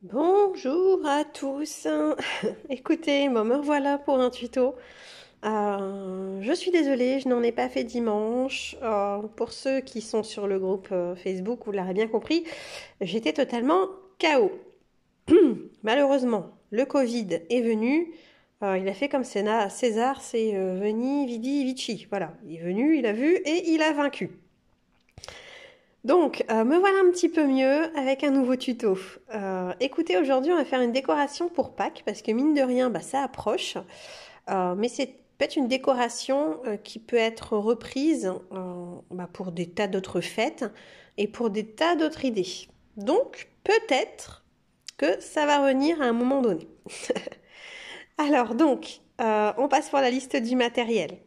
Bonjour à tous. Écoutez, me revoilà pour un tuto. Je suis désolée, je n'en ai pas fait dimanche. Pour ceux qui sont sur le groupe Facebook, vous l'aurez bien compris, j'étais totalement KO. Malheureusement, le Covid est venu. Il a fait comme César, c'est Veni, Vidi, Vici. Voilà, il est venu, il a vu et il a vaincu. Donc, me voilà un petit peu mieux avec un nouveau tuto. Écoutez, aujourd'hui, on va faire une décoration pour Pâques parce que mine de rien, ça approche. Mais c'est peut-être une décoration qui peut être reprise pour des tas d'autres fêtes et pour des tas d'autres idées. Donc, peut-être que ça va revenir à un moment donné. Alors, donc, on passe pour la liste du matériel.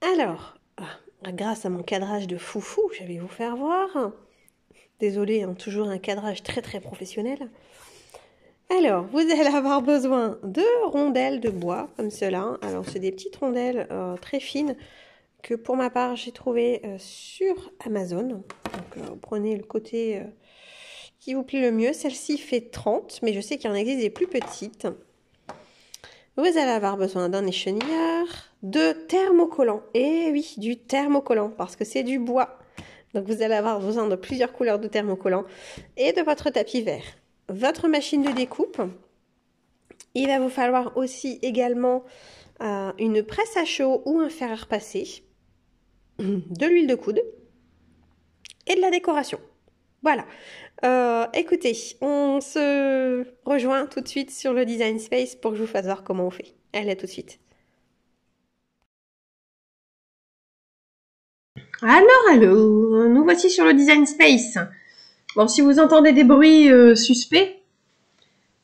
Alors, grâce à mon cadrage de foufou, je vais vous faire voir. Désolée, hein, toujours un cadrage très très professionnel. Alors, vous allez avoir besoin de rondelles de bois, comme cela. Alors, c'est des petites rondelles très fines que pour ma part, j'ai trouvé sur Amazon. Donc, prenez le côté qui vous plaît le mieux. Celle-ci fait 30, mais je sais qu'il y en existe des plus petites. Vous allez avoir besoin d'un échenilleur, de thermocollant. Et oui, du thermocollant, parce que c'est du bois. Donc vous allez avoir besoin de plusieurs couleurs de thermocollant et de votre tapis vert. Votre machine de découpe. Il va vous falloir aussi également une presse à chaud ou un fer à repasser, de l'huile de coude et de la décoration. Voilà. Écoutez, on se rejoint tout de suite sur le Design Space pour que je vous fasse voir comment on fait. Allez, à tout de suite. Alors, nous voici sur le Design Space. Bon, si vous entendez des bruits suspects,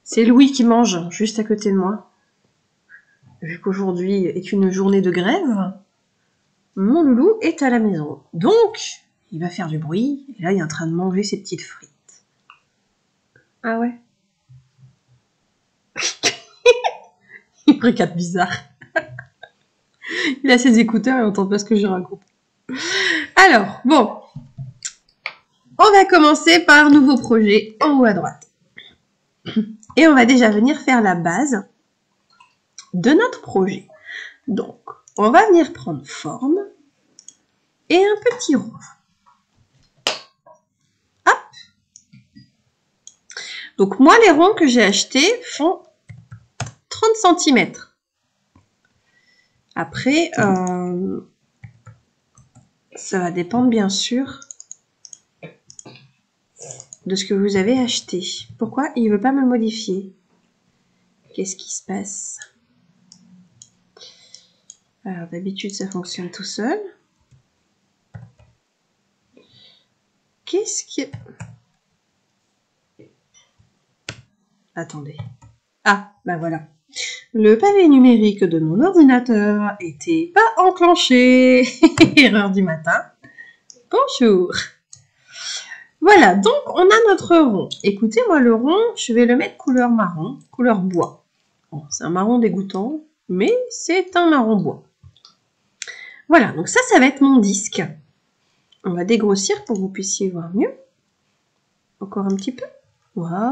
c'est Louis qui mange juste à côté de moi. Vu qu'aujourd'hui est une journée de grève, mon loulou est à la maison. Donc, il va faire du bruit, et là, il est en train de manger ses petites frites. Ah ouais? Il me regarde bizarre. Il a ses écouteurs et il n'entend pas ce que je raconte. Alors, bon. On va commencer par nouveau projet en haut à droite. Et on va déjà venir faire la base de notre projet. Donc, on va venir prendre forme et un petit rond. Hop. Donc, moi, les ronds que j'ai achetés font 30 cm. Après, ça va dépendre bien sûr de ce que vous avez acheté. Pourquoi il ne veut pas me le modifier? Qu'est-ce qui se passe? Alors d'habitude ça fonctionne tout seul. Qu'est-ce qui... Attendez. Ah, bah voilà. Le pavé numérique de mon ordinateur était pas enclenché. Erreur du matin. Bonjour. Voilà, donc on a notre rond. Écoutez, moi le rond, je vais le mettre couleur marron, couleur bois. Bon, c'est un marron dégoûtant, mais c'est un marron bois. Voilà, donc ça va être mon disque. On va dégrossir pour que vous puissiez voir mieux. Encore un petit peu. Voilà.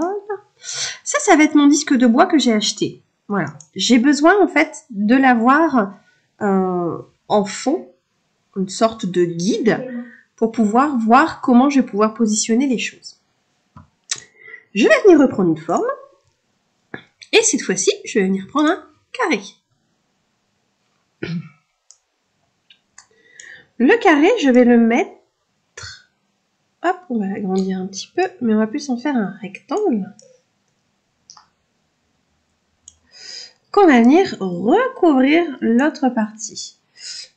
Ça va être mon disque de bois que j'ai acheté. Voilà. J'ai besoin en fait de l'avoir en fond, une sorte de guide pour pouvoir voir comment je vais pouvoir positionner les choses. Je vais venir reprendre une forme. Et cette fois-ci, je vais venir prendre un carré. Le carré, je vais le mettre... Hop, on va l'agrandir un petit peu, mais on va plus en faire un rectangle. Qu'on va venir recouvrir l'autre partie.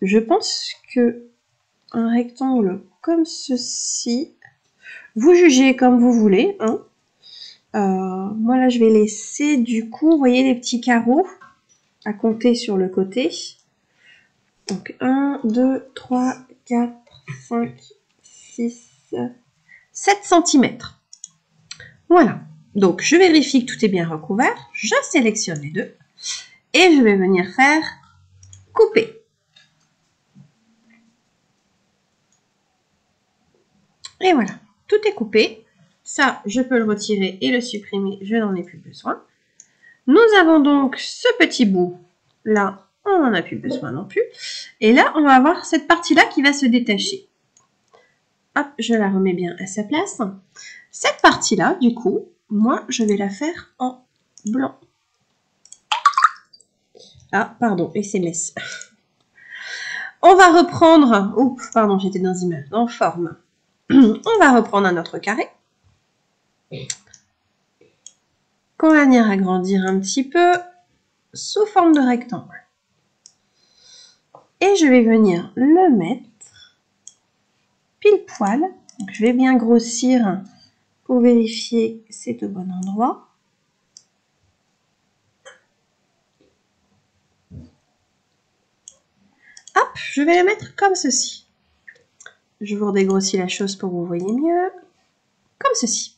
Je pense que un rectangle comme ceci, vous jugez comme vous voulez. Hein. Moi là, je vais laisser du coup, vous voyez les petits carreaux à compter sur le côté. Donc 1, 2, 3, 4, 5, 6, 7 cm. Voilà. Donc je vérifie que tout est bien recouvert. Je sélectionne les deux. Et je vais venir faire couper. Et voilà. tout est coupé. Ça, je peux le retirer et le supprimer, je n'en ai plus besoin. Nous avons donc ce petit bout. Là, on n'en a plus besoin non plus. Et là, on va avoir cette partie-là qui va se détacher. Hop, je la remets bien à sa place. Cette partie-là, du coup, moi, je vais la faire en blanc. Ah, pardon, SMS. On va reprendre... Oups, pardon, j'étais dans image, dans forme. On va reprendre un autre carré. Qu'on va venir agrandir un petit peu sous forme de rectangle. Et je vais venir le mettre pile poil. Donc, je vais bien grossir pour vérifier que c'est au bon endroit. Hop, je vais le mettre comme ceci. Je vous redégrossis la chose pour que vous voyez mieux. Comme ceci.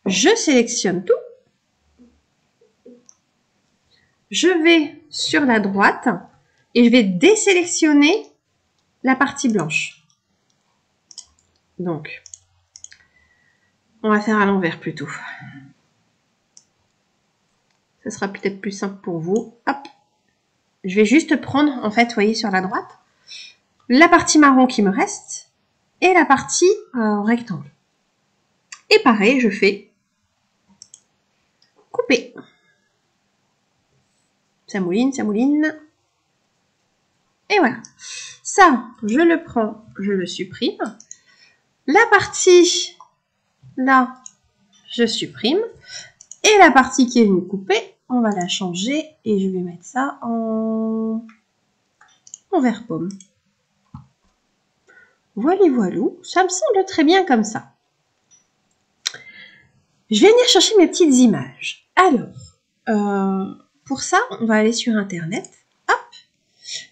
Je sélectionne tout. Je vais sur la droite et je vais désélectionner la partie blanche. Donc, on va faire à l'envers plutôt. Ce sera peut-être plus simple pour vous. Hop. Je vais juste prendre, en fait, vous voyez, sur la droite, la partie marron qui me reste et la partie rectangle. Et pareil, je fais couper. Ça mouline, ça mouline. Et voilà. Ça, je le prends, je le supprime. La partie là, je supprime. Et la partie qui est venue couper, on va la changer et je vais mettre ça en vert pomme. Voilà, voilou, ça me semble très bien comme ça. Je vais venir chercher mes petites images. Alors, pour ça, on va aller sur Internet. Hop,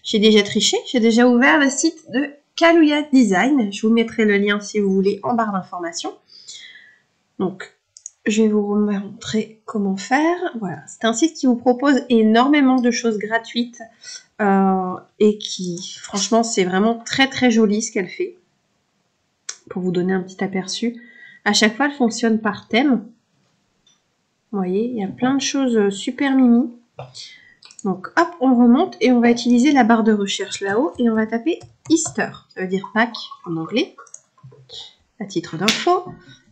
j'ai déjà triché, j'ai déjà ouvert le site de Kaluya Design. Je vous mettrai le lien si vous voulez en barre d'informations. Donc, je vais vous montrer comment faire. Voilà, c'est un site qui vous propose énormément de choses gratuites et qui, franchement, c'est vraiment très très joli ce qu'elle fait. Pour vous donner un petit aperçu, à chaque fois, elle fonctionne par thème. Vous voyez, il y a plein de choses super mimi. Donc, hop, on remonte et on va utiliser la barre de recherche là-haut et on va taper Easter, ça veut dire Pâques en anglais, à titre d'info,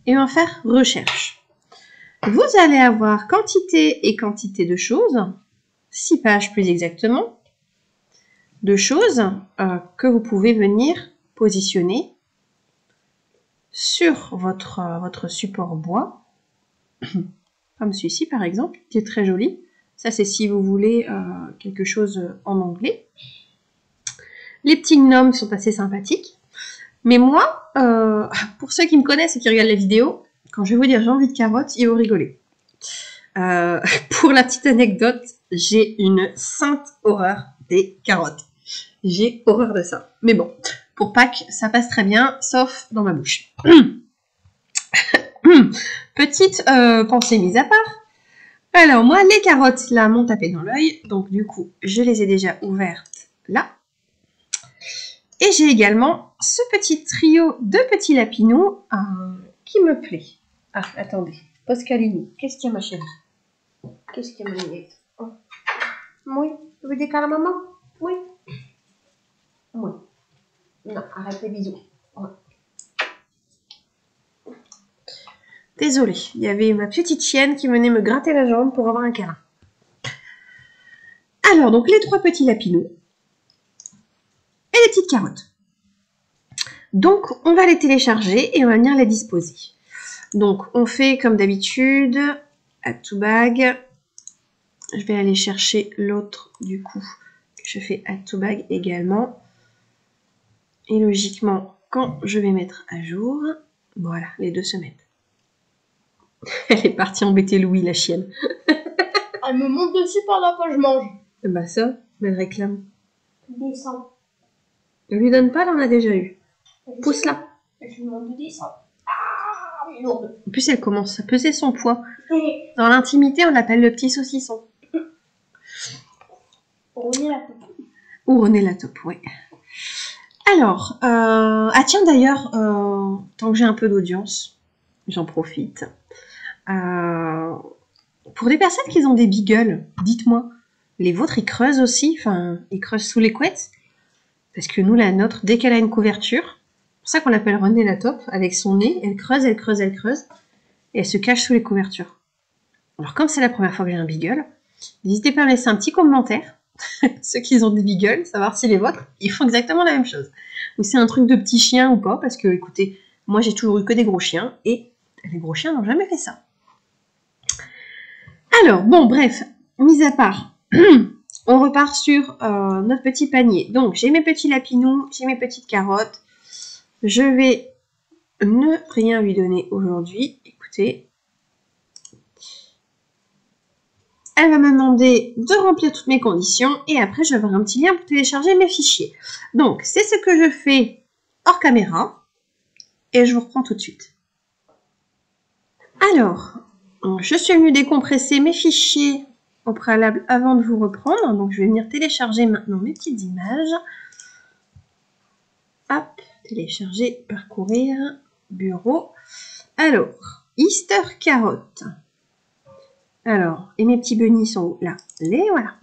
et on va faire recherche. Vous allez avoir quantité et quantité de choses, 6 pages plus exactement, de choses que vous pouvez venir positionner sur votre support bois, comme celui-ci par exemple, qui est très joli. Ça c'est si vous voulez quelque chose en anglais. Les petits gnomes sont assez sympathiques. Mais moi, pour ceux qui me connaissent et qui regardent la vidéo, quand je vais vous dire j'ai envie de carottes, ils vont rigoler. Pour la petite anecdote, j'ai une sainte horreur des carottes. J'ai horreur de ça. Mais bon, pour Pâques, ça passe très bien, sauf dans ma bouche. Petite pensée mise à part. Alors moi, les carottes là m'ont tapé dans l'œil, donc du coup, je les ai déjà ouvertes là. Et j'ai également ce petit trio de petits lapinous qui me plaît. Ah, attendez, Pascaline, qu'est-ce qu'il y a ma chérie? Qu'est-ce qu'il y a ma miette? Oh. Oui, tu veux des câlins à maman? Oui. Oui. Non, arrête les bisous. Ouais. Désolée, il y avait ma petite chienne qui venait me gratter la jambe pour avoir un câlin. Alors, donc les 3 petits lapinous et les petites carottes. Donc, on va les télécharger et on va venir les disposer. Donc, on fait comme d'habitude, add to bag. Je vais aller chercher l'autre, du coup, que je fais add to bag également. Et logiquement, quand je vais mettre à jour, voilà, les deux se mettent. Elle est partie embêter Louis, la chienne. Elle me monte dessus pendant que je mange. Bah ça, elle réclame. Descends. Ne lui donne pas, elle en a déjà eu. Pousse-la. Je lui demande de descendre. Ah, elle est lourde. En plus, elle commence à peser son poids. Dans l'intimité, on l'appelle le petit saucisson. René la taupe. Ou René la taupe, ouais. Alors, ah tiens d'ailleurs, tant que j'ai un peu d'audience, j'en profite. Pour les personnes qui ont des beagles, dites-moi, les vôtres ils creusent aussi, enfin ils creusent sous les couettes? Parce que nous, la nôtre, dès qu'elle a une couverture, c'est pour ça qu'on l'appelle René la taupe, avec son nez, elle creuse, elle creuse, elle creuse, et elle se cache sous les couvertures. Alors comme c'est la première fois que j'ai un beagle, n'hésitez pas à laisser un petit commentaire, ceux qui ont des beagles, savoir si les vôtres, ils font exactement la même chose. Ou c'est un truc de petit chien ou pas, parce que écoutez, moi j'ai toujours eu que des gros chiens, et les gros chiens n'ont jamais fait ça. Alors, bon, bref, mis à part, on repart sur notre petit panier. Donc, j'ai mes petits lapinous, j'ai mes petites carottes. Je vais ne rien lui donner aujourd'hui. Écoutez, elle va me demander de remplir toutes mes conditions et après, je vais avoir un petit lien pour télécharger mes fichiers. Donc, c'est ce que je fais hors caméra et je vous reprends tout de suite. Alors, je suis venue décompresser mes fichiers au préalable avant de vous reprendre. Donc, je vais venir télécharger maintenant mes petites images. Hop, télécharger, parcourir, bureau. Alors, Easter carotte. Alors, et mes petits bunnies sont où? Là, les voilà.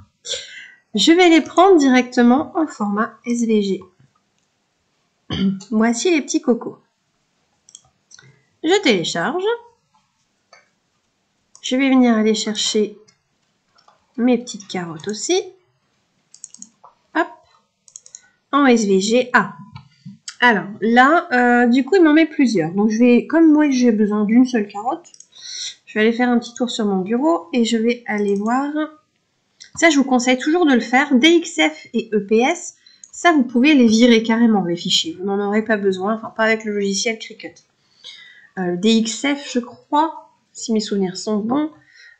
Je vais les prendre directement en format SVG. Voici les petits cocos. Je télécharge. Je vais venir aller chercher mes petites carottes aussi. Hop, en SVG. Ah, alors là, du coup, il m'en met plusieurs. Donc, je vais, comme moi, j'ai besoin d'une seule carotte, je vais aller faire un petit tour sur mon bureau et je vais aller voir. Ça, je vous conseille toujours de le faire. DXF et EPS, ça, vous pouvez les virer carrément, les fichiers. Vous n'en aurez pas besoin, enfin, pas avec le logiciel Cricut. DXF, je crois, si mes souvenirs sont bons,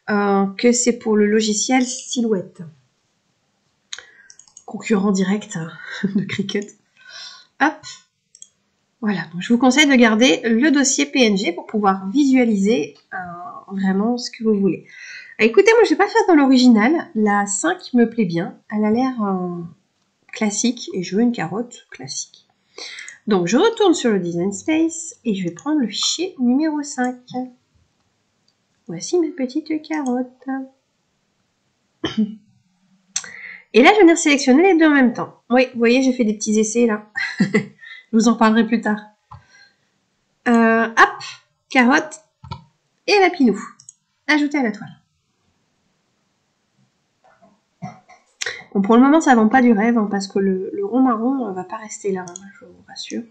que c'est pour le logiciel Silhouette. Concurrent direct de Cricut. Hop. Voilà, donc je vous conseille de garder le dossier PNG pour pouvoir visualiser vraiment ce que vous voulez. Écoutez, moi je vais pas faire dans l'original. La 5 me plaît bien. Elle a l'air classique et je veux une carotte classique. Donc je retourne sur le Design Space et je vais prendre le fichier numéro 5. Voici mes petites carottes. Et là je vais venir sélectionner les deux en même temps. Oui, vous voyez, j'ai fait des petits essais là. Je vous en parlerai plus tard. Hop, carotte et lapinou. Ajouter à la toile. Bon, pour le moment, ça vend pas du rêve, hein, parce que le rond marron va pas rester là, hein, je vous rassure.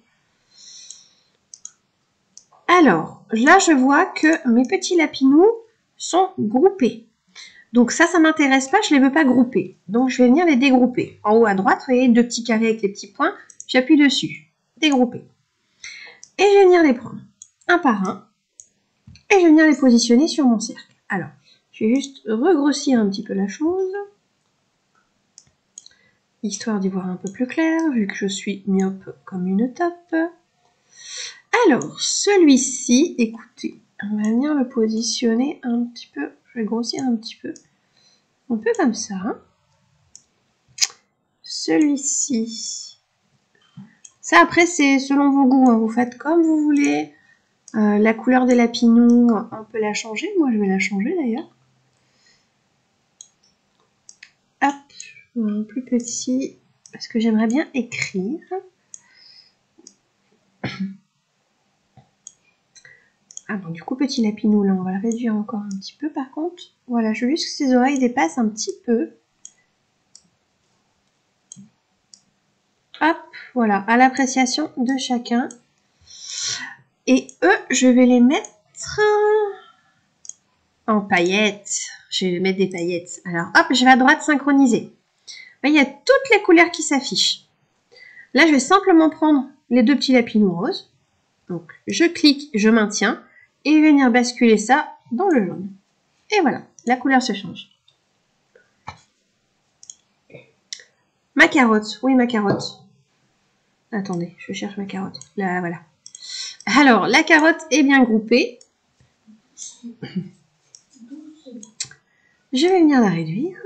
Alors, là, je vois que mes petits lapinous sont groupés. Donc ça m'intéresse pas, je les veux pas grouper. Donc je vais venir les dégrouper. En haut à droite, vous voyez, deux petits carrés avec les petits points. J'appuie dessus. Dégrouper. Et je vais venir les prendre un par un. Et je vais venir les positionner sur mon cercle. Alors, je vais juste regrossir un petit peu la chose. Histoire d'y voir un peu plus clair, vu que je suis myope comme une taupe. Alors, celui-ci, écoutez, on va venir le positionner un petit peu. Je vais grossir un petit peu comme ça. Celui-ci. Ça, après, c'est selon vos goûts. Hein. Vous faites comme vous voulez. La couleur des lapinous, on peut la changer. Moi, je vais la changer d'ailleurs. Hop, plus petit, parce que j'aimerais bien écrire. Ah bon, du coup, petit lapinou, là, on va le réduire encore un petit peu, par contre. Voilà, je veux juste que ses oreilles dépassent un petit peu. Hop, voilà, à l'appréciation de chacun. Et eux, je vais les mettre en paillettes. Je vais mettre des paillettes. Alors, hop, je vais à droite synchroniser. Il y a toutes les couleurs qui s'affichent. Là, je vais simplement prendre les deux petits lapinous roses. Donc, je clique, je maintiens. Et venir basculer ça dans le jaune. Et voilà, la couleur se change. Ma carotte, oui ma carotte. Attendez, je cherche ma carotte. Là, voilà. Alors, la carotte est bien groupée. Je vais venir la réduire.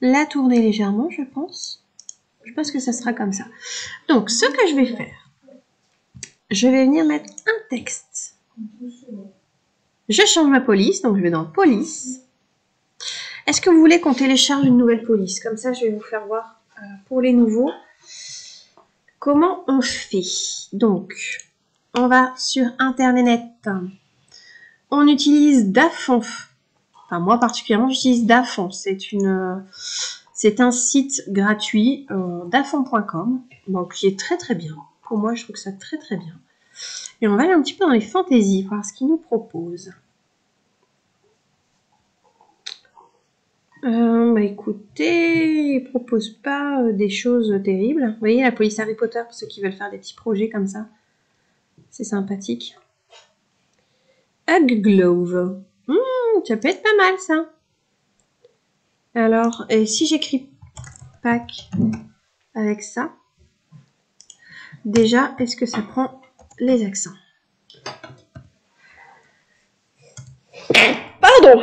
la tourner légèrement, je pense. Je pense que ça sera comme ça. Donc, ce que je vais faire, je vais venir mettre un texte. Je change ma police, donc je vais dans police. Est-ce que vous voulez qu'on télécharge une nouvelle police? Comme ça, je vais vous faire voir pour les nouveaux comment on fait. Donc, on va sur Internet. On utilise Dafon. Enfin, moi particulièrement, j'utilise Dafon. C'est un site gratuit, dafon.com, donc qui est très très bien. Pour moi, je trouve que ça très très bien. Et on va aller un petit peu dans les fantaisies, voir ce qu'ils nous proposent. Bah écoutez, ils proposent pas des choses terribles. Vous voyez, la police Harry Potter, pour ceux qui veulent faire des petits projets comme ça. C'est sympathique. Hug Glove. Ça peut être pas mal, ça. Alors, et si j'écris pack avec ça, déjà, est-ce que ça prend les accents? Pardon.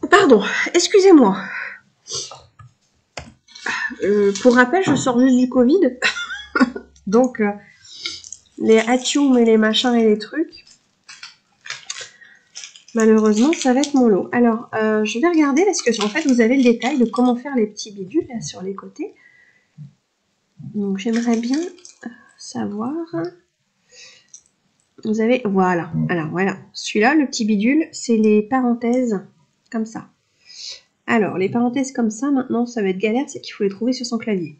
Pardon, excusez-moi. Pour rappel, je sors juste du Covid. Donc, les hatchoum et les machins et les trucs, malheureusement, ça va être mon lot. Alors, je vais regarder parce que en fait, vous avez le détail de comment faire les petits bidules là, sur les côtés. Donc, j'aimerais bien savoir. Vous avez, voilà. Alors, voilà. Celui-là, le petit bidule, c'est les parenthèses comme ça. Alors, les parenthèses comme ça, maintenant, ça va être galère, c'est qu'il faut les trouver sur son clavier.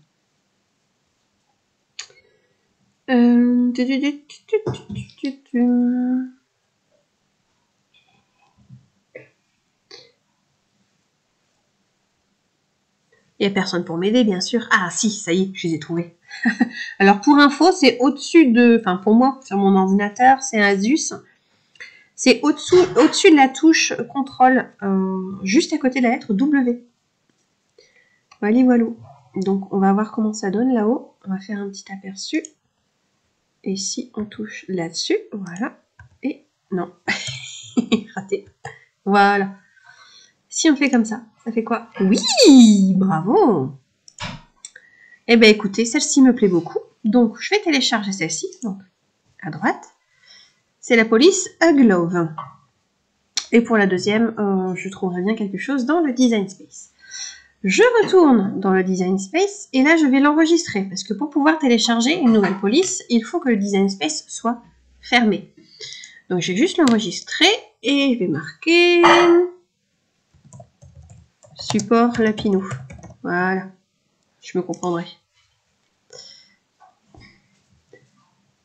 Il n'y a personne pour m'aider, bien sûr. Ah, si, ça y est, je les ai trouvés. Alors, pour info, c'est au-dessus de... Enfin, pour moi, sur mon ordinateur, c'est un Asus. C'est au-dessus de la touche contrôle, juste à côté de la lettre W. Voilà, voilà. Donc, on va voir comment ça donne là-haut. On va faire un petit aperçu. Et si on touche là-dessus, voilà. Et non, raté. Voilà. Si on fait comme ça, ça fait quoi? Oui, bravo. Eh bien, écoutez, celle-ci me plaît beaucoup. Donc, je vais télécharger celle-ci. Donc, à droite. C'est la police Hug Glove. Et pour la deuxième, je trouverai bien quelque chose dans le Design Space. Je retourne dans le Design Space et là, je vais l'enregistrer. Parce que pour pouvoir télécharger une nouvelle police, il faut que le Design Space soit fermé. Donc, je vais juste l'enregistrer et je vais marquer support Lapinou. Voilà. Je me comprendrai.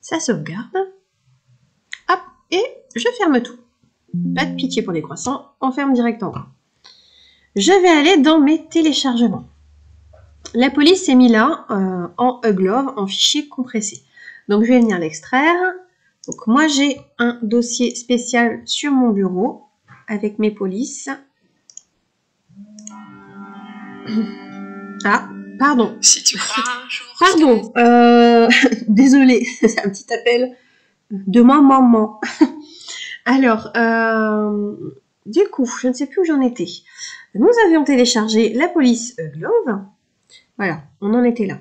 Ça sauvegarde. Hop, et je ferme tout. Pas de pitié pour les croissants, on ferme directement. Je vais aller dans mes téléchargements. La police est mise là, en Hug Glove, en fichier compressé. Donc je vais venir l'extraire. Donc moi j'ai un dossier spécial sur mon bureau avec mes polices. Ah, pardon. Si tu crois un jour. Pardon, désolée, c'est un petit appel de ma maman. Alors, du coup, je ne sais plus où j'en étais. Nous avions téléchargé la police Glove. Voilà, on en était là.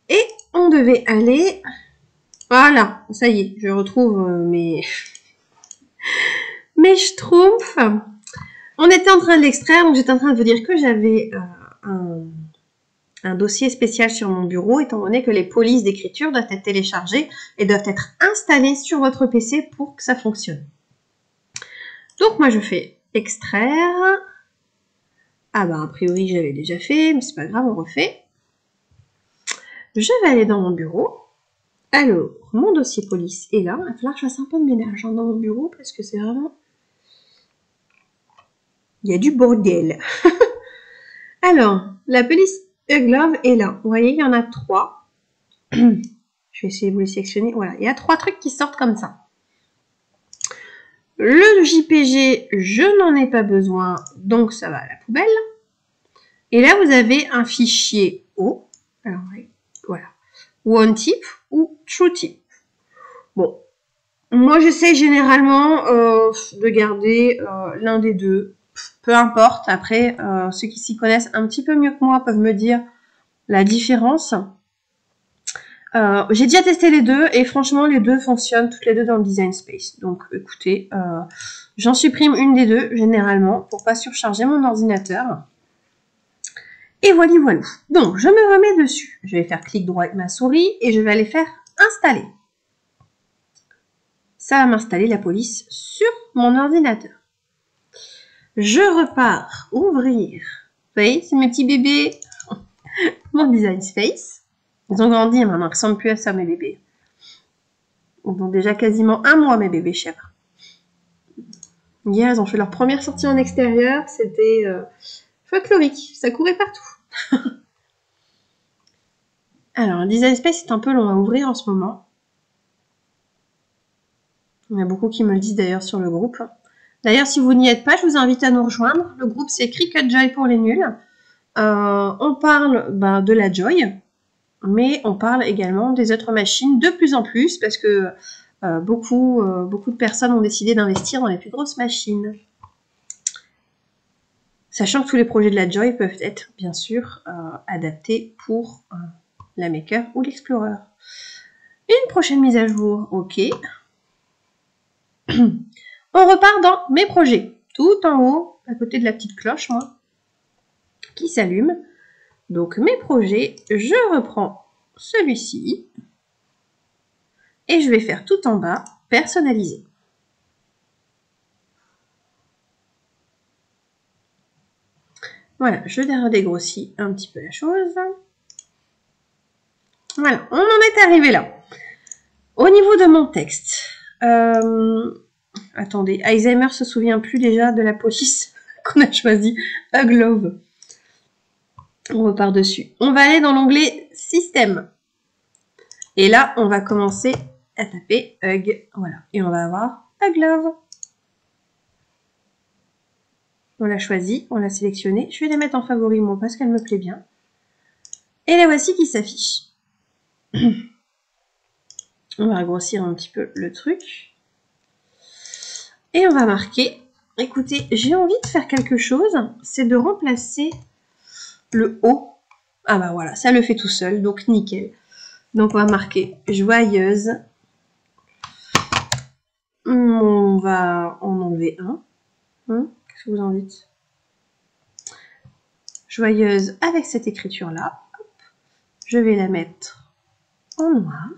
Et on devait aller... Voilà, ça y est, je retrouve mes schtroumpfs. On était en train de l'extraire, donc j'étais en train de vous dire que j'avais un dossier spécial sur mon bureau, étant donné que les polices d'écriture doivent être téléchargées et doivent être installées sur votre PC pour que ça fonctionne. Donc moi je fais extraire. Ah bah a priori j'avais déjà fait, mais c'est pas grave, on refait. Je vais aller dans mon bureau. Alors, mon dossier police est là. Il va falloir que je fasse un peu de ménage dans mon bureau parce que c'est vraiment... Il y a du bordel. Alors, la police Hug Glove est là. Vous voyez, il y en a 3. Je vais essayer de vous les sélectionner. Voilà, il y a 3 trucs qui sortent comme ça. Le JPG, je n'en ai pas besoin, donc ça va à la poubelle. Et là, vous avez un fichier O. Alors, voilà. OneType ou TrueType. Bon, Moi, j'essaie généralement de garder l'un des deux. Peu importe. Après, ceux qui s'y connaissent un petit peu mieux que moi peuvent me dire la différence. J'ai déjà testé les deux et franchement, les deux fonctionnent toutes les deux dans le Design Space. Donc, écoutez, j'en supprime une des deux généralement pour pas surcharger mon ordinateur. Et voilà, voilà. Donc, je me remets dessus. Je vais faire clic droit avec ma souris et je vais aller faire installer. Ça va m'installer la police sur mon ordinateur. Je repars ouvrir. Vous voyez, c'est mes petits bébés. Mon Design Space. Ils ont grandi maintenant, ils ne ressemblent plus à ça, mes bébés. Ils ont déjà quasiment 1 mois, mes bébés chers. Hier, ils ont fait leur première sortie en extérieur. C'était folklorique. Ça courait partout. Alors, le Design Space est un peu long à ouvrir en ce moment. Il y en a beaucoup qui me le disent d'ailleurs sur le groupe. D'ailleurs, si vous n'y êtes pas, je vous invite à nous rejoindre. Le groupe, c'est Cricut Joy pour les nuls. On parle de la Joy, mais on parle également des autres machines de plus en plus parce que beaucoup de personnes ont décidé d'investir dans les plus grosses machines. Sachant que tous les projets de la Joy peuvent être, bien sûr, adaptés pour la Maker ou l'Explorer. Une prochaine mise à jour, ok. On repart dans mes projets. Tout en haut, à côté de la petite cloche, moi, qui s'allume. Donc, mes projets, je reprends celui-ci. Et je vais faire tout en bas, personnaliser. Voilà, je redégrossis un petit peu la chose. Voilà, on en est arrivé là. Au niveau de mon texte, attendez, Alzheimer se souvient plus déjà de la police qu'on a choisi, Hug Love. On repart dessus. On va aller dans l'onglet Système. Et là, on va commencer à taper Hug. Voilà, et on va avoir Hug Love. On l'a choisi, on l'a sélectionné. Je vais la mettre en favori, moi, parce qu'elle me plaît bien. Et la voici qui s'affiche. On va grossir un petit peu le truc. Et on va marquer. Écoutez, j'ai envie de faire quelque chose. C'est de remplacer le O. Ah bah voilà, ça le fait tout seul. Donc nickel. Donc on va marquer joyeuse. On va en enlever un. Qu'est-ce que vous en dites? Joyeuse avec cette écriture-là. Je vais la mettre en noir.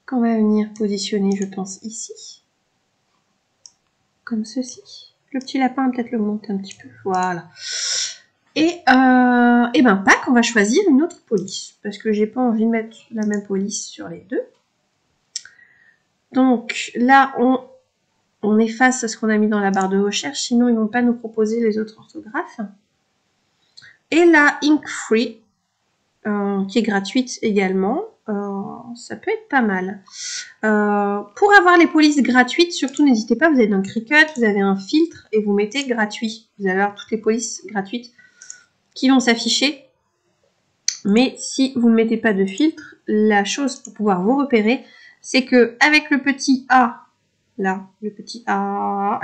Qu'on va venir positionner, je pense, ici. Comme ceci. Le petit lapin, peut-être le monter un petit peu. Voilà. Et ben, pack, on va choisir une autre police. Parce que j'ai pas envie de mettre la même police sur les deux. Donc, là, on efface ce qu'on a mis dans la barre de recherche. Sinon, ils vont pas nous proposer les autres orthographes. Et la Ink Free, qui est gratuite également. Ça peut être pas mal. Pour avoir les polices gratuites, surtout n'hésitez pas, vous êtes dans Cricut, vous avez un filtre et vous mettez gratuit. Vous allez avoir toutes les polices gratuites qui vont s'afficher. Mais si vous ne mettez pas de filtre, la chose pour pouvoir vous repérer, c'est que avec le petit A, là, le petit A,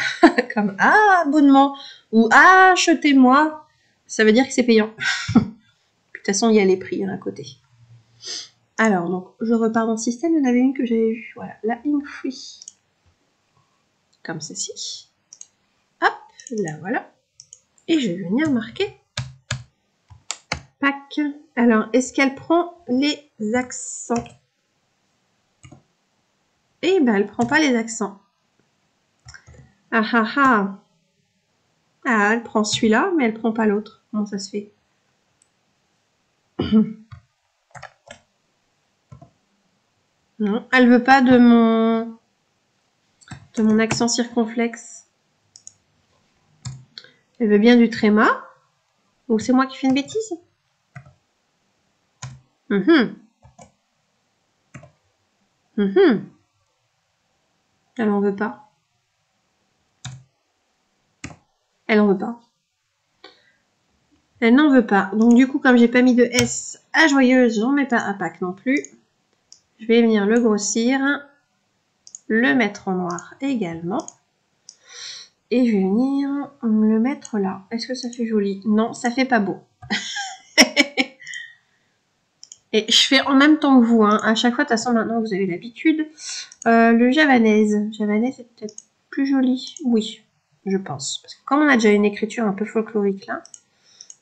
comme abonnement ou achetez-moi, ça veut dire que c'est payant. De toute façon, il y a les prix à côté. Alors, donc, je repars dans le système. Il y en avait une que j'avais vue. Voilà, la Ink Free. Comme ceci. Hop, là, voilà. Et je vais venir marquer pack. Alors, est-ce qu'elle prend les accents? Eh ben, elle prend pas les accents. Ah ah ah. Ah, elle prend celui-là, mais elle prend pas l'autre. Comment ça se fait? Non, elle veut pas de mon accent circonflexe. Elle veut bien du tréma. Ou c'est moi qui fais une bêtise? Elle en veut pas. Elle en veut pas. Elle n'en veut pas. Donc du coup, comme j'ai pas mis de S à joyeuse, j'en mets pas à pack non plus. Je vais venir le grossir. le mettre en noir également. Et je vais venir le mettre là. Est-ce que ça fait joli? Non, ça fait pas beau. Et je fais en même temps que vous, hein. À chaque fois, de toute façon, maintenant vous avez l'habitude. Le javanaise. Javanaise, c'est peut-être plus joli. Oui, je pense. Parce que comme on a déjà une écriture un peu folklorique là,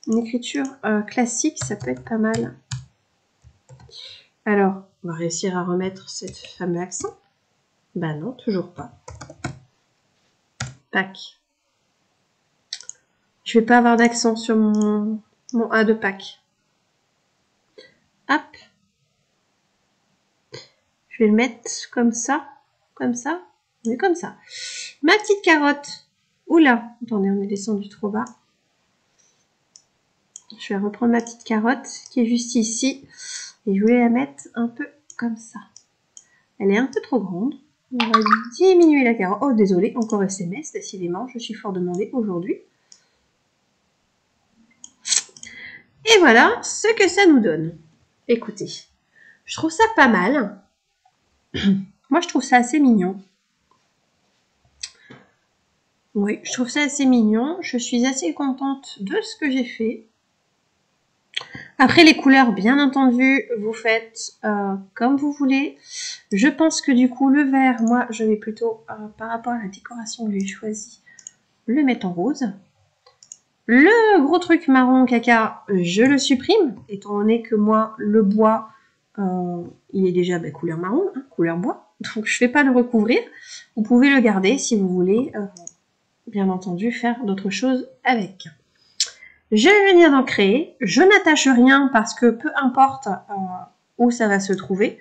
une écriture classique, ça peut être pas mal. Alors, on va réussir à remettre cette fameux accent. Bah non, toujours pas. Pâques. Je vais pas avoir d'accent sur mon A de Pâques. Hop. Je vais le mettre comme ça, mais comme ça. Ma petite carotte. Oula, attendez, on est descendu trop bas. Je vais reprendre ma petite carotte qui est juste ici. Et je voulais la mettre un peu comme ça. Elle est un peu trop grande. On va diminuer la carotte. Oh, désolé, encore SMS, décidément, je suis fort demandée aujourd'hui. Et voilà ce que ça nous donne. Écoutez, je trouve ça pas mal. Moi, je trouve ça assez mignon. Oui, je trouve ça assez mignon. Je suis assez contente de ce que j'ai fait. Après, les couleurs, bien entendu, vous faites comme vous voulez. Je pense que du coup, le vert, moi, je vais plutôt, par rapport à la décoration que j'ai choisie, le mettre en rose. Le gros truc marron caca, je le supprime, étant donné que moi, le bois, il est déjà couleur marron, hein, couleur bois. Donc, je ne vais pas le recouvrir. Vous pouvez le garder si vous voulez, bien entendu, faire d'autres choses avec. Je vais venir d'en créer. Je n'attache rien parce que peu importe où ça va se trouver.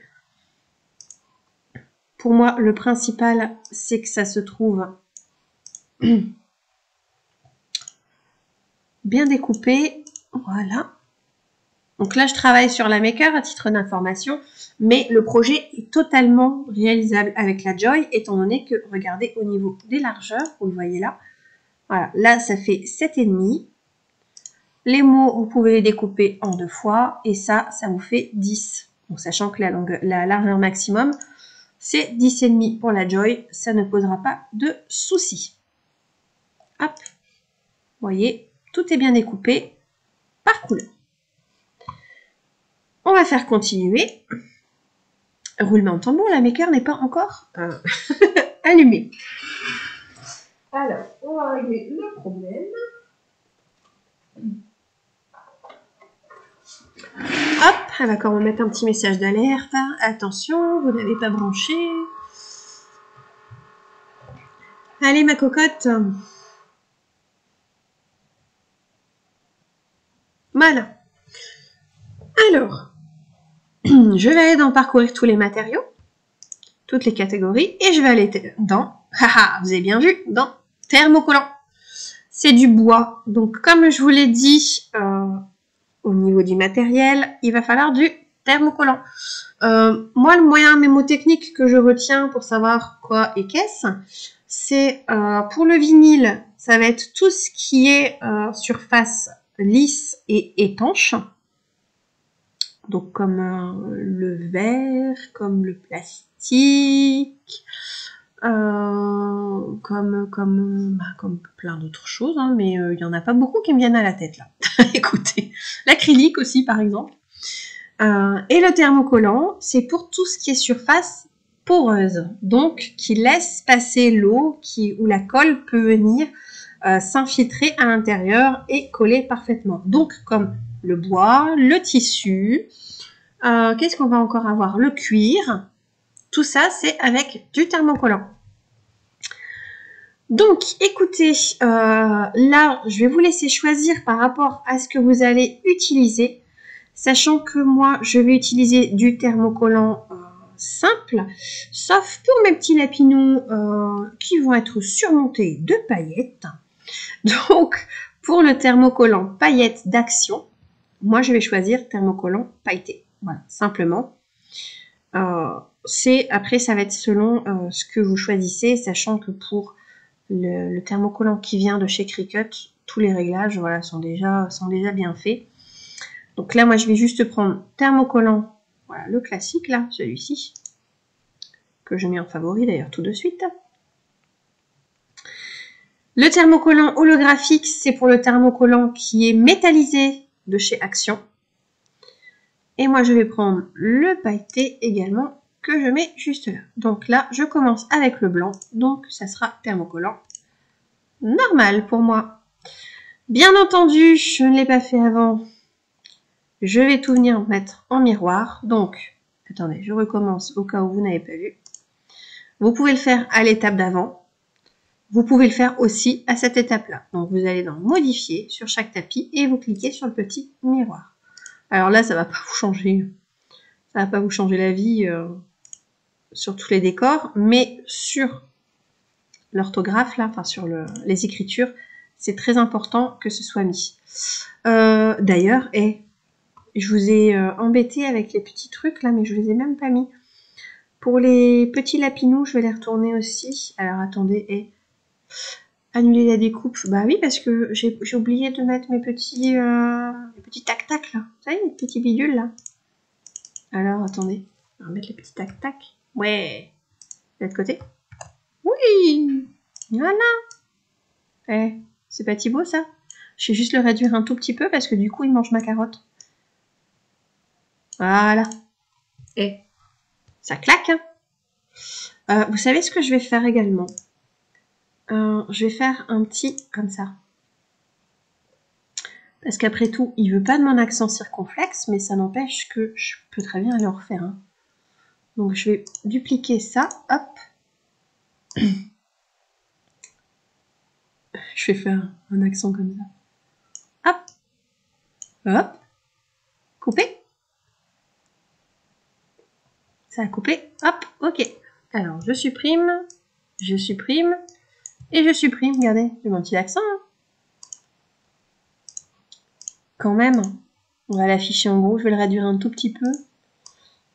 Pour moi, le principal, c'est que ça se trouve bien découpé. Voilà. Donc là, je travaille sur la Maker à titre d'information, mais le projet est totalement réalisable avec la Joy, étant donné que, regardez, au niveau des largeurs, vous le voyez là, voilà, là, ça fait 7,5. Les mots, vous pouvez les découper en 2 fois, et ça vous fait 10. Donc, sachant que la largeur maximum, c'est 10,5 pour la Joy, ça ne posera pas de soucis. Hop, vous voyez, tout est bien découpé par couleur. On va faire continuer. Roulement de tambour, la Maker n'est pas encore allumée. Alors, on va régler le problème. Hop, elle va quand même mettre un petit message d'alerte. Attention, vous n'avez pas branché. Allez, ma cocotte. Voilà. Alors, je vais aller dans parcourir tous les matériaux, toutes les catégories, et je vais aller dans, haha, vous avez bien vu, dans thermocollant. C'est du bois. Donc, comme je vous l'ai dit, au niveau du matériel, il va falloir du thermocollant. Moi, le moyen mémotechnique que je retiens pour savoir quoi et qu'est-ce, c'est pour le vinyle, ça va être tout ce qui est surface lisse et étanche. Donc comme le verre, comme le plastique, comme plein d'autres choses, hein, mais il n'y en a pas beaucoup qui me viennent à la tête là. Écoutez, l'acrylique aussi par exemple. Et le thermocollant, c'est pour tout ce qui est surface poreuse, donc qui laisse passer l'eau, où la colle peut venir s'infiltrer à l'intérieur et coller parfaitement. Donc comme le bois, le tissu, qu'est-ce qu'on va encore avoir? Le cuir, tout ça c'est avec du thermocollant. Donc écoutez, là je vais vous laisser choisir par rapport à ce que vous allez utiliser. Sachant que moi, je vais utiliser du thermocollant simple, sauf pour mes petits lapinous qui vont être surmontés de paillettes. Donc, pour le thermocollant paillettes d'Action, moi, je vais choisir thermocollant pailleté. Voilà, simplement. Après, ça va être selon ce que vous choisissez, sachant que pour le thermocollant qui vient de chez Cricut, tous les réglages voilà, sont déjà bien faits. Donc là, moi, je vais juste prendre thermocollant, voilà, le classique, là, celui-ci. que je mets en favori d'ailleurs tout de suite. Le thermocollant holographique, c'est pour le thermocollant qui est métallisé de chez Action. Et moi, je vais prendre le pailleté également que je mets juste là. Donc là, je commence avec le blanc. Donc, ça sera thermocollant normal pour moi. Bien entendu, je ne l'ai pas fait avant. Je vais tout venir mettre en miroir. Donc, attendez, je recommence au cas où vous n'avez pas vu. Vous pouvez le faire à l'étape d'avant. Vous pouvez le faire aussi à cette étape-là. Donc, vous allez dans Modifier sur chaque tapis et vous cliquez sur le petit miroir. Alors là, ça va pas vous changer. Ça va pas vous changer la vie sur tous les décors, mais sur l'orthographe, là, enfin sur les écritures, c'est très important que ce soit mis. D'ailleurs, je vous ai embêté avec les petits trucs là, mais je les ai même pas mis. Pour les petits lapinous, je vais les retourner aussi. Alors attendez, annuler la découpe. Bah oui, parce que j'ai oublié de mettre mes petits tac-tac là. Vous savez, les petits bidules là. Alors attendez, on va mettre les petits tac-tac. Ouais. De l'autre côté. Oui. Voilà. C'est pas Thibaut ça? Je vais juste le réduire un tout petit peu parce que du coup il mange ma carotte. Voilà. Ça claque. Hein. Vous savez ce que je vais faire également? Je vais faire un petit comme ça. Parce qu'après tout, il veut pas de mon accent circonflexe, mais ça n'empêche que je peux très bien le refaire. Hein. Donc je vais dupliquer ça. Hop. Je vais faire un accent comme ça. Hop. Hop. Couper. Ça a coupé. Hop. Ok. Alors, je supprime. Je supprime. Et je supprime. Regardez, j'ai mon petit accent. Hein. Quand même. On va l'afficher en gros. Je vais le réduire un tout petit peu.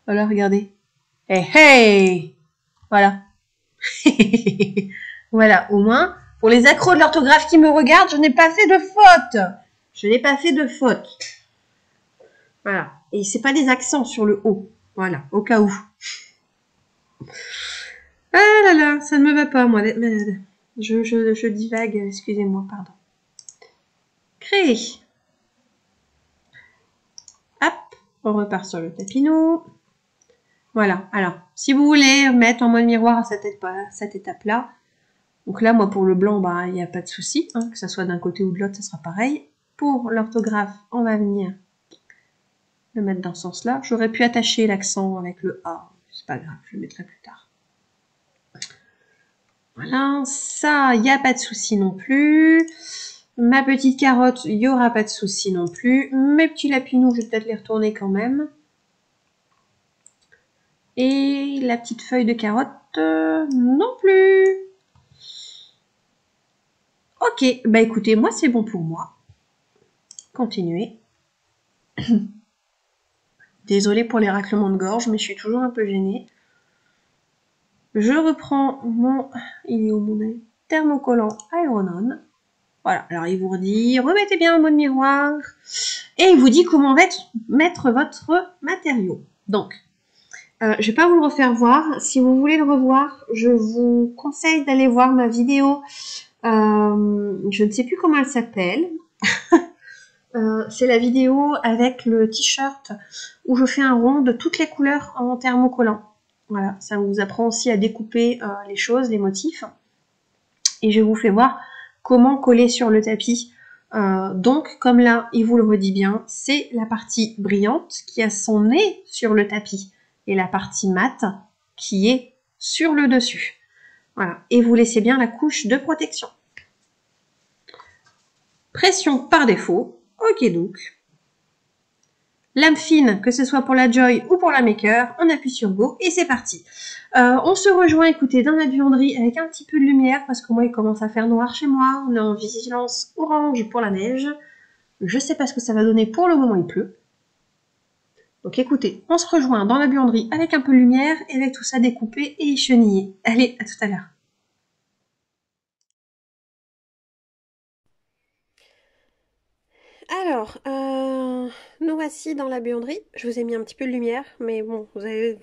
Voilà, regardez. Hey. Voilà. Voilà, au moins, pour les accros de l'orthographe qui me regardent, je n'ai pas fait de faute. Je n'ai pas fait de faute. Voilà. Et c'est pas des accents sur le haut. Voilà, au cas où. Ah là là, ça ne me va pas, moi. Je divague, excusez-moi, pardon. Créer. Hop, on repart sur le tapinou. Voilà, alors, si vous voulez mettre en mode miroir à cette étape-là, donc là, moi, pour le blanc, bah, il n'y a pas de souci, hein, que ça soit d'un côté ou de l'autre, ça sera pareil. Pour l'orthographe, on va venir le mettre dans ce sens-là. J'aurais pu attacher l'accent avec le A, c'est pas grave, je le mettrai plus tard. Voilà, ça, il n'y a pas de souci non plus. Ma petite carotte, il n'y aura pas de souci non plus. Mes petits lapinous, je vais peut-être les retourner quand même. Et la petite feuille de carotte, non plus. Ok, bah écoutez, moi c'est bon pour moi. Continuez. Désolée pour les raclements de gorge, mais je suis toujours un peu gênée. Je reprends mon... Il est où mon thermocollant Iron-On. Voilà, alors il vous dit, remettez bien en mode miroir. Et il vous dit comment mettre votre matériau. Donc, je ne vais pas vous le refaire voir. Si vous voulez le revoir, je vous conseille d'aller voir ma vidéo. Je ne sais plus comment elle s'appelle. C'est la vidéo avec le t-shirt où je fais un rond de toutes les couleurs en thermocollant. Voilà, ça vous apprend aussi à découper les choses, les motifs. Et je vous fais voir comment coller sur le tapis. Donc, comme là, il vous le redit bien, c'est la partie brillante qui a son nez sur le tapis et la partie mate qui est sur le dessus. Voilà, et vous laissez bien la couche de protection. Pression par défaut. Ok donc. Lame fine, que ce soit pour la Joy ou pour la Maker, on appuie sur Go et c'est parti. On se rejoint, écoutez, dans la buanderie avec un petit peu de lumière parce que moi il commence à faire noir chez moi. On est en vigilance orange pour la neige. Je sais pas ce que ça va donner, pour le moment il pleut. Donc écoutez, on se rejoint dans la buanderie avec un peu de lumière et avec tout ça découpé et chenillé. Allez, à tout à l'heure. Alors, nous voici dans la buanderie. Je vous ai mis un petit peu de lumière, mais bon, vous allez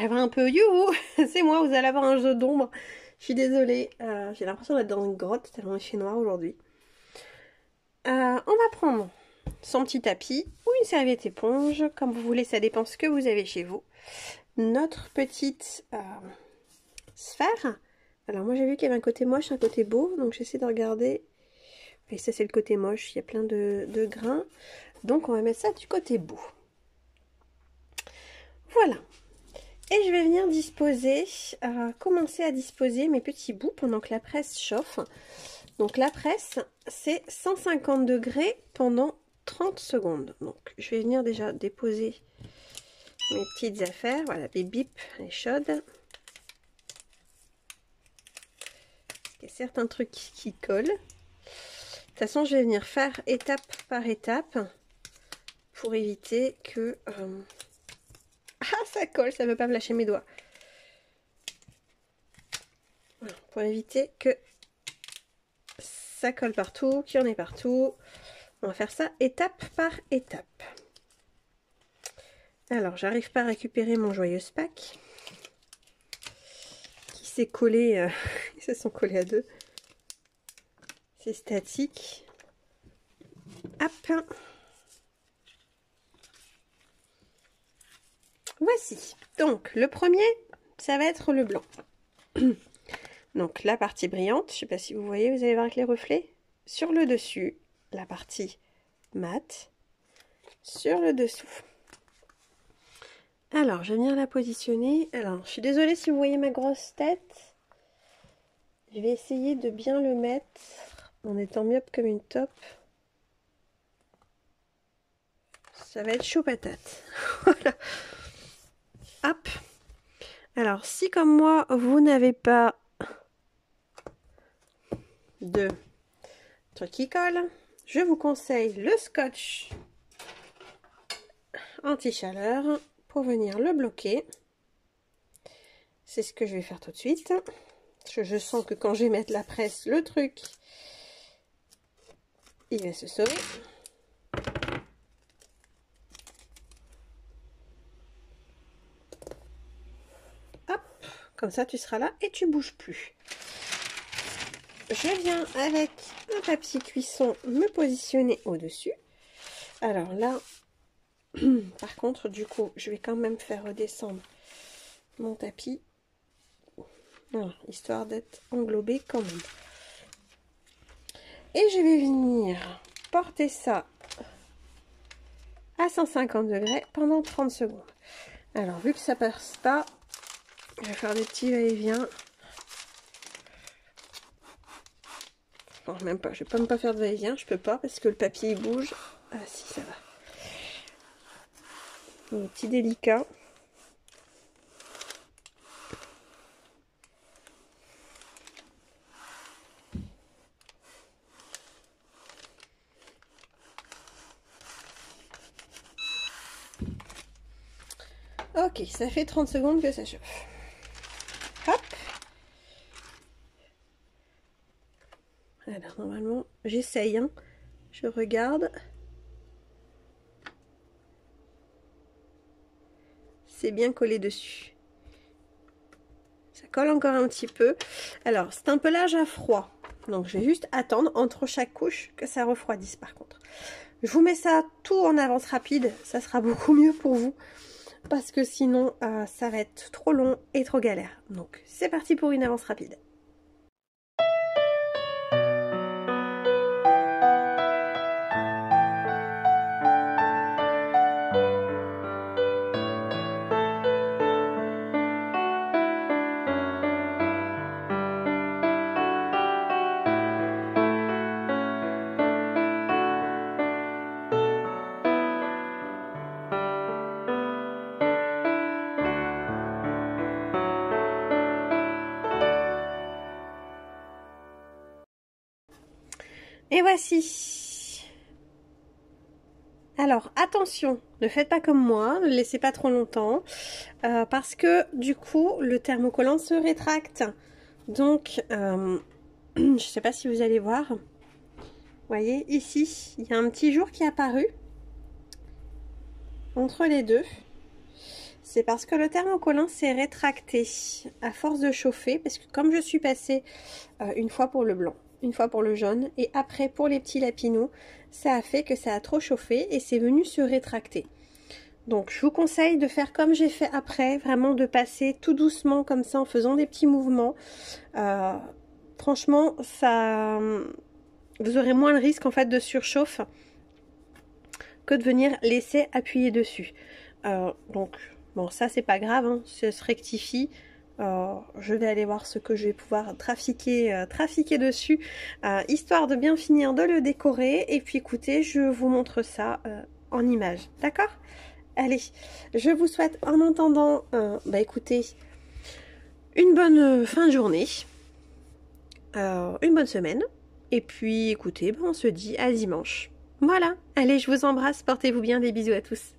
avoir un peu... Youhou, c'est moi, vous allez avoir un jeu d'ombre. Je suis désolée, j'ai l'impression d'être dans une grotte tellement il fait noir aujourd'hui. On va prendre son petit tapis ou une serviette éponge, comme vous voulez, ça dépend ce que vous avez chez vous. Notre petite sphère. Alors moi j'ai vu qu'il y avait un côté moche, un côté beau, donc j'essaie de regarder. Et ça c'est le côté moche, il y a plein de grains. Donc on va mettre ça du côté beau. Voilà. Et je vais venir disposer, commencer à disposer mes petits bouts pendant que la presse chauffe. Donc la presse, c'est 150 degrés pendant 30 secondes. Donc je vais venir déjà déposer mes petites affaires. Voilà, les bips, elle est chaude. Il y a certains trucs qui collent. De toute façon, je vais venir faire étape par étape pour éviter que... Ah, ça colle, ça ne veut pas me lâcher mes doigts. Voilà, pour éviter que ça colle partout, qu'il y en ait partout. On va faire ça étape par étape. Alors, j'arrive pas à récupérer mon joyeux pack qui s'est collé. Ils se sont collés à deux. C'est statique. Hop. Voici. Donc, le premier, ça va être le blanc. Donc, la partie brillante, je ne sais pas si vous voyez, vous allez voir avec les reflets. Sur le dessus, la partie mate. Sur le dessous. Alors, je vais venir la positionner. Alors, je suis désolée si vous voyez ma grosse tête. Je vais essayer de bien le mettre en étant myope comme une taupe. Ça va être chaud patate. Voilà. Hop. Alors, si comme moi, vous n'avez pas de truc qui colle, je vous conseille le scotch anti-chaleur pour venir le bloquer. C'est ce que je vais faire tout de suite. Parce que je sens que quand je vais mettre la presse, le truc, il va se sauver. Hop, comme ça tu seras là et tu bouges plus. Je viens avec un papier cuisson me positionner au-dessus. Alors là, par contre, du coup, je vais quand même faire redescendre mon tapis. Voilà, histoire d'être englobé quand même. Et je vais venir porter ça à 150 degrés pendant 30 secondes. Alors, vu que ça passe pas, je vais faire des petits va-et-vient. Non, même pas. Je vais même pas faire de va-et-vient. Je peux pas parce que le papier il bouge. Ah si, ça va. Un petit délicat. Ok, ça fait 30 secondes que ça chauffe. Hop. Alors normalement, j'essaye. Hein. Je regarde. C'est bien collé dessus. Ça colle encore un petit peu. Alors, c'est un pelage à froid. Donc, je vais juste attendre entre chaque couche que ça refroidisse par contre. Je vous mets ça tout en avance rapide. Ça sera beaucoup mieux pour vous. Parce que sinon, ça va être trop long et trop galère. Donc, c'est parti pour une avance rapide. Et voici. Alors, attention, ne faites pas comme moi, ne le laissez pas trop longtemps, parce que du coup, le thermocollant se rétracte. Donc, je ne sais pas si vous allez voir. Vous voyez, ici, il y a un petit jour qui est apparu. entre les deux, c'est parce que le thermocollant s'est rétracté à force de chauffer, parce que comme je suis passée une fois pour le blanc, une fois pour le jaune, et après pour les petits lapinous, ça a fait que ça a trop chauffé et c'est venu se rétracter. Donc je vous conseille de faire comme j'ai fait après, vraiment de passer tout doucement comme ça en faisant des petits mouvements. Franchement, ça, vous aurez moins le risque en fait de surchauffe que de venir laisser appuyer dessus. Donc bon, ça c'est pas grave, hein, ça se rectifie. Je vais aller voir ce que je vais pouvoir trafiquer dessus, histoire de bien finir de le décorer. Et puis écoutez, je vous montre ça en image, d'accord? Allez, je vous souhaite en attendant, écoutez, une bonne fin de journée, une bonne semaine. Et puis écoutez, on se dit à dimanche. Voilà, allez, je vous embrasse, portez-vous bien, des bisous à tous.